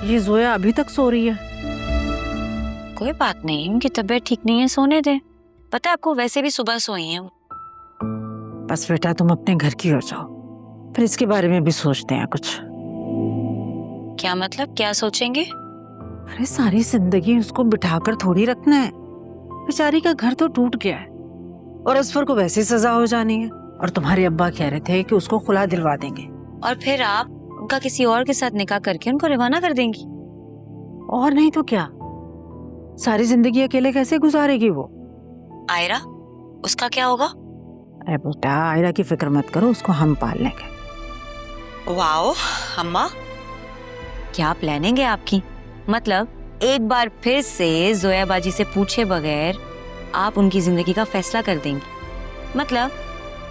ये जोया अभी तक सो रही है। कोई बात नहीं, उनकी तबीयत ठीक नहीं है, सोने दे। पता है आपको, वैसे भी सुबह सोई हैं वो। बस बेटा तुम अपने घर की हो जाओ, फिर इसके बारे में भी सोचते हैं कुछ। क्या मतलब, क्या सोचेंगे? अरे सारी जिंदगी उसको बिठाकर थोड़ी रखना है। बेचारी का घर तो टूट गया है और असफर को वैसी सजा हो जानी है। और तुम्हारे अब्बा कह रहे थे कि उसको खुला दिलवा देंगे। और फिर आप उनका किसी और के साथ निकाह करके उनको रवाना कर देंगी? और नहीं तो क्या, सारी जिंदगी अकेले कैसे गुजारेगी वो? आयरा, उसका क्या होगा? अरे बेटा आयरा की फिक्र मत करो, उसको हम पाल लेंगे। वाओ अम्मा, क्या प्लानिंग है आपकी। मतलब एक बार फिर से जोया बाजी से पूछे बगैर आप उनकी जिंदगी का फैसला कर देंगी। मतलब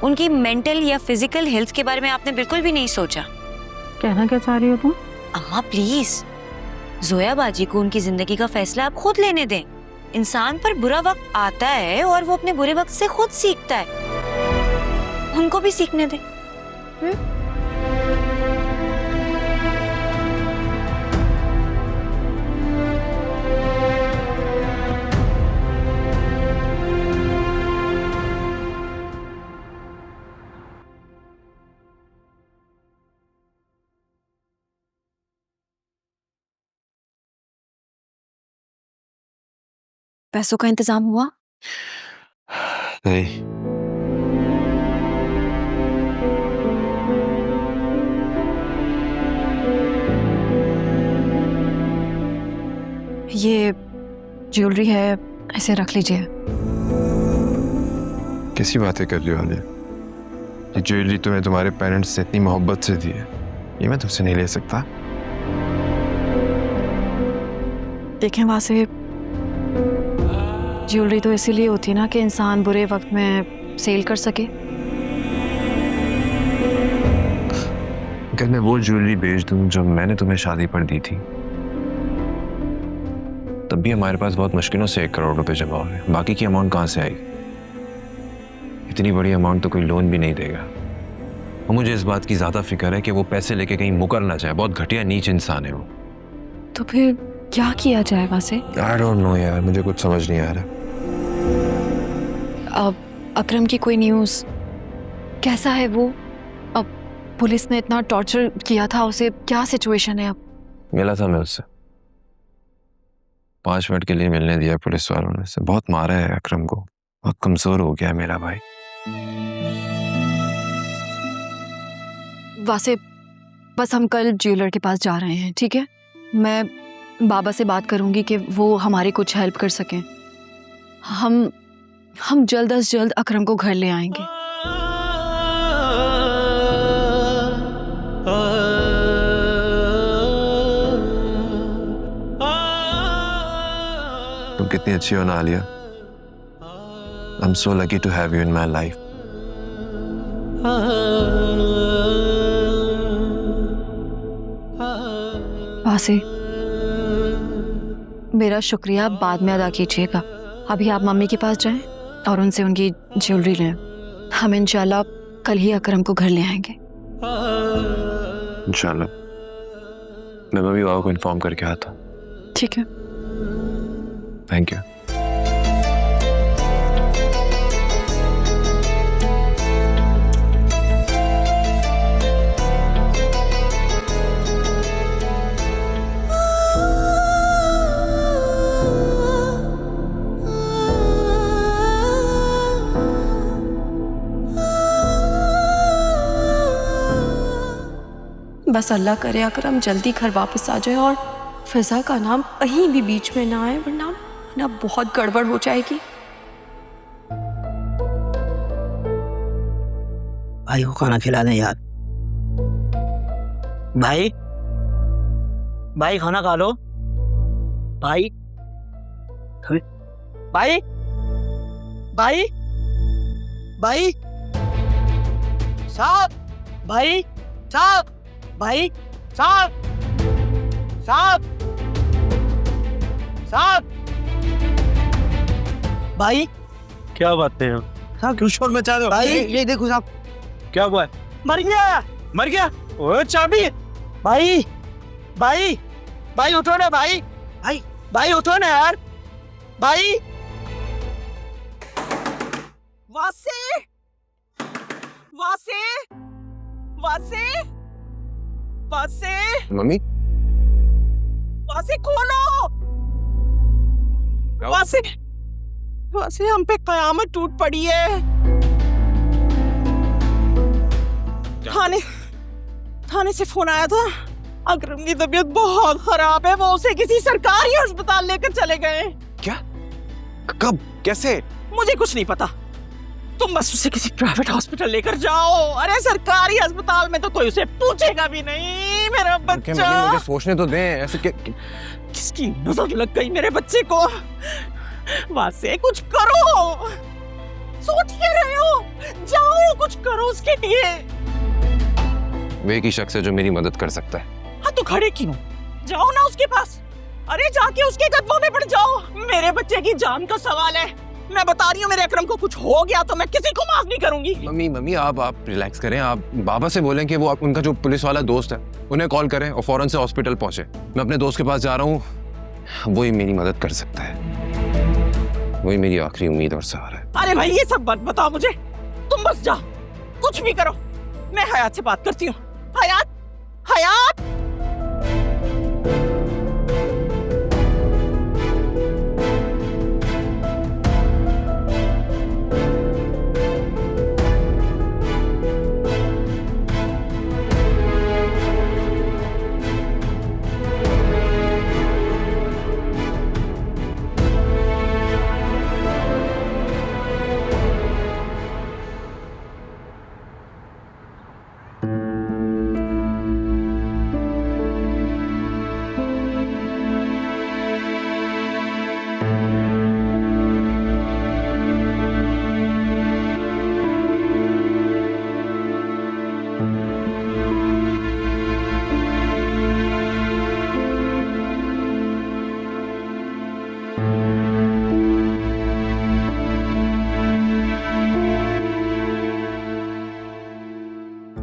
उनकी मेंटल या फिजिकल हेल्थ के बारे में आपने बिल्कुल भी नहीं सोचा। कहना क्या चाह रही हो तुम? अम्मा प्लीज, जोया बाजी को उनकी जिंदगी का फैसला आप खुद लेने दें। इंसान पर बुरा वक्त आता है और वो अपने बुरे वक्त से खुद सीखता है, उनको भी सीखने दें। पैसों का इंतजाम हुआ? नहीं। ये ज्वेलरी है, इसे रख लीजिए। कैसी बातें कर रही हो आलिया? ये ज्वेलरी तुम्हें तुम्हारे पेरेंट्स ने इतनी मोहब्बत से दी है, ये मैं तुमसे नहीं ले सकता। देखें वहां से, ज्वेलरी तो इसीलिए होती है ना कि इंसान बुरे वक्त में सेल कर सके। अगर मैं वो ज्वेलरी बेच दूं जो मैंने तुम्हें शादी पर दी थी, तब भी हमारे पास बहुत मुश्किलों से 1 करोड़ रुपए जमा हुए। बाकी की अमाउंट कहाँ से आई? इतनी बड़ी अमाउंट तो कोई लोन भी नहीं देगा। और मुझे इस बात की ज्यादा फिक्र है कि वो पैसे लेके कहीं मुकर ना जाए। बहुत घटिया नीच इंसान है वो। तो फिर क्या किया जाए वहां से? आई डोंट नो यार, मुझे कुछ समझ नहीं आ रहा। अब अकरम की कोई न्यूज़? कैसा है वो? अब पुलिस ने इतना टॉर्चर किया था उसे, क्या सिचुएशन है अब? मिला था मैं उससे, 5 मिनट के लिए मिलने दिया पुलिस वालों ने। से बहुत मारा है अकरम को, बहुत कमजोर हो गया है मेरा भाई। वासे, बस हम कल ज्वेलर के पास जा रहे हैं, ठीक है? मैं बाबा से बात करूंगी कि वो हमारी कुछ हेल्प कर सकें। हम जल्द अज जल्द अकरम को घर ले आएंगे। तुम कितनी अच्छी हो ना Alia. I am so lucky to have you in my life. वासे, मेरा शुक्रिया बाद में अदा कीजिएगा। अभी आप मम्मी के पास जाएं और उनसे उनकी ज्वेलरी लें। हम इंशाल्लाह कल ही अकरम को घर ले आएंगे। इंशाल्लाह। मैं मम्मी बाबा को इन्फॉर्म करके आता हूँ। ठीक है। Thank you. बस अल्लाह करे अकरम जल्दी घर वापस आ जाए और फिजा का नाम कहीं भी बीच में ना आए, वरना बहुत गड़बड़ हो जाएगी। भाई को खाना खिला दें यार। भाई भाई खाना खा लो। भाई भाई भाई भाई साहब, भाई साहब, भाई साहब, साहब, साहब, भाई क्या बातें हैं साहब क्यों शोर मचा रहे हो? भाई ये देखो साहब, क्या हुआ है? मर गया। मर गया? ओए चाबी। भाई भाई भाई उठो ना भाई, भाई भाई उठो ना यार, भाई। वासे, वासे, वासे, वासे, मम्मी वासे खोलो। वासे, वासे हम पे कयामत टूट पड़ी है। थाने से फोन आया था, अकरम की तबीयत बहुत खराब है, वो उसे किसी सरकारी अस्पताल लेकर चले गए। क्या? कब? कैसे? मुझे कुछ नहीं पता, तुम बस उसे किसी प्राइवेट हॉस्पिटल लेकर जाओ। अरे सरकारी अस्पताल में तो कोई उसे पूछेगा भी नहीं। मेरा बच्चा, मुझे सोचने तो दें। ऐसे किसकी नजर लग गई मेरे बच्चे को? वासे कुछ करो, सोच के रहे हो, जाओ कुछ करो उसके लिए। वो एक ही शख्स है जो मेरी मदद कर सकता है। हाँ तो खड़े क्यों? जाओ ना उसके पास, अरे जाके उसके कदमों में पड़ जाओ। मेरे बच्चे की जान का सवाल है, मैं बता रही हूँ, मेरे अकरम को कुछ हो गया तो मैं किसी को माफ नहीं करूंगी। मम्मी आप रिलैक्स करें। आप बाबा से बोलें कि वो उनका जो पुलिस वाला दोस्त है उन्हें कॉल करें और फौरन से हॉस्पिटल पहुंचे। मैं अपने दोस्त के पास जा रहा हूँ, वही मेरी मदद कर सकता है, वही मेरी आखिरी उम्मीद और सहारा है। अरे भाई ये सब मत बताओ मुझे, तुम बस जाओ, कुछ भी करो। मैं हयात से बात करती हूँ। हयात, हयात।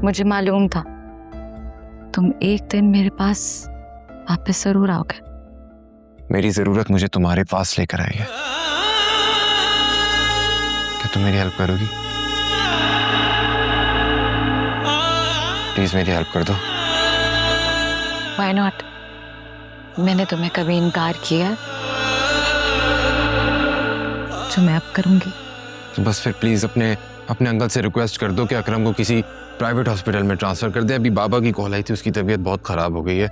मुझे मालूम था तुम एक दिन मेरे पास वापस जरूर आओगे। मेरी जरूरत मुझे तुम्हारे पास लेकर आई है। क्या तुम मेरी हेल्प करोगी? प्लीज मेरी हेल्प कर दो। Why not? मैंने तुम्हें कभी इनकार किया जो मैं अब करूंगी? तो बस फिर प्लीज अपने अंकल से रिक्वेस्ट कर दो कि अकरम को किसी प्राइवेट हॉस्पिटल में ट्रांसफर कर दे। अभी बाबा की कॉल आई थी, उसकी तबीयत बहुत खराब हो गई है,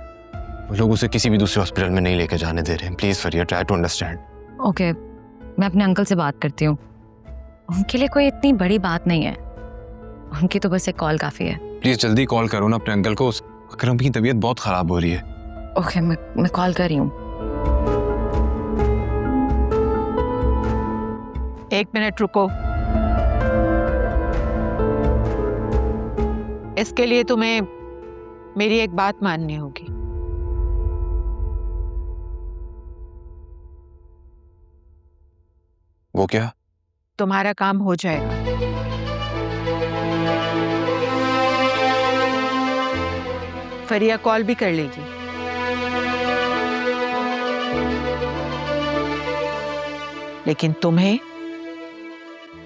वो लोग उसे किसी भी दूसरे हॉस्पिटल में नहीं लेके जाने दे रहे हैं। Please Faria, try to understand. Okay, मैं अपने अंकल से बात करती हूँ। उनके लिए कोई इतनी बड़ी बात नहीं है, उनकी तो बस एक कॉल काफी है। प्लीज जल्दी कॉल करो ना अपने अंकल को, अकरम की तबीयत बहुत खराब हो रही है। ओके, मैं कॉल कर रही हूँ। 1 मिनट रुको। इसके लिए तुम्हें मेरी एक बात माननी होगी। वो क्या? तुम्हारा काम हो जाएगा। फरिया कॉल भी कर लेगी। लेकिन तुम्हें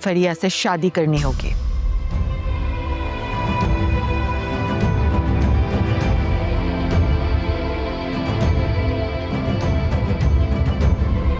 फरिया से शादी करनी होगी।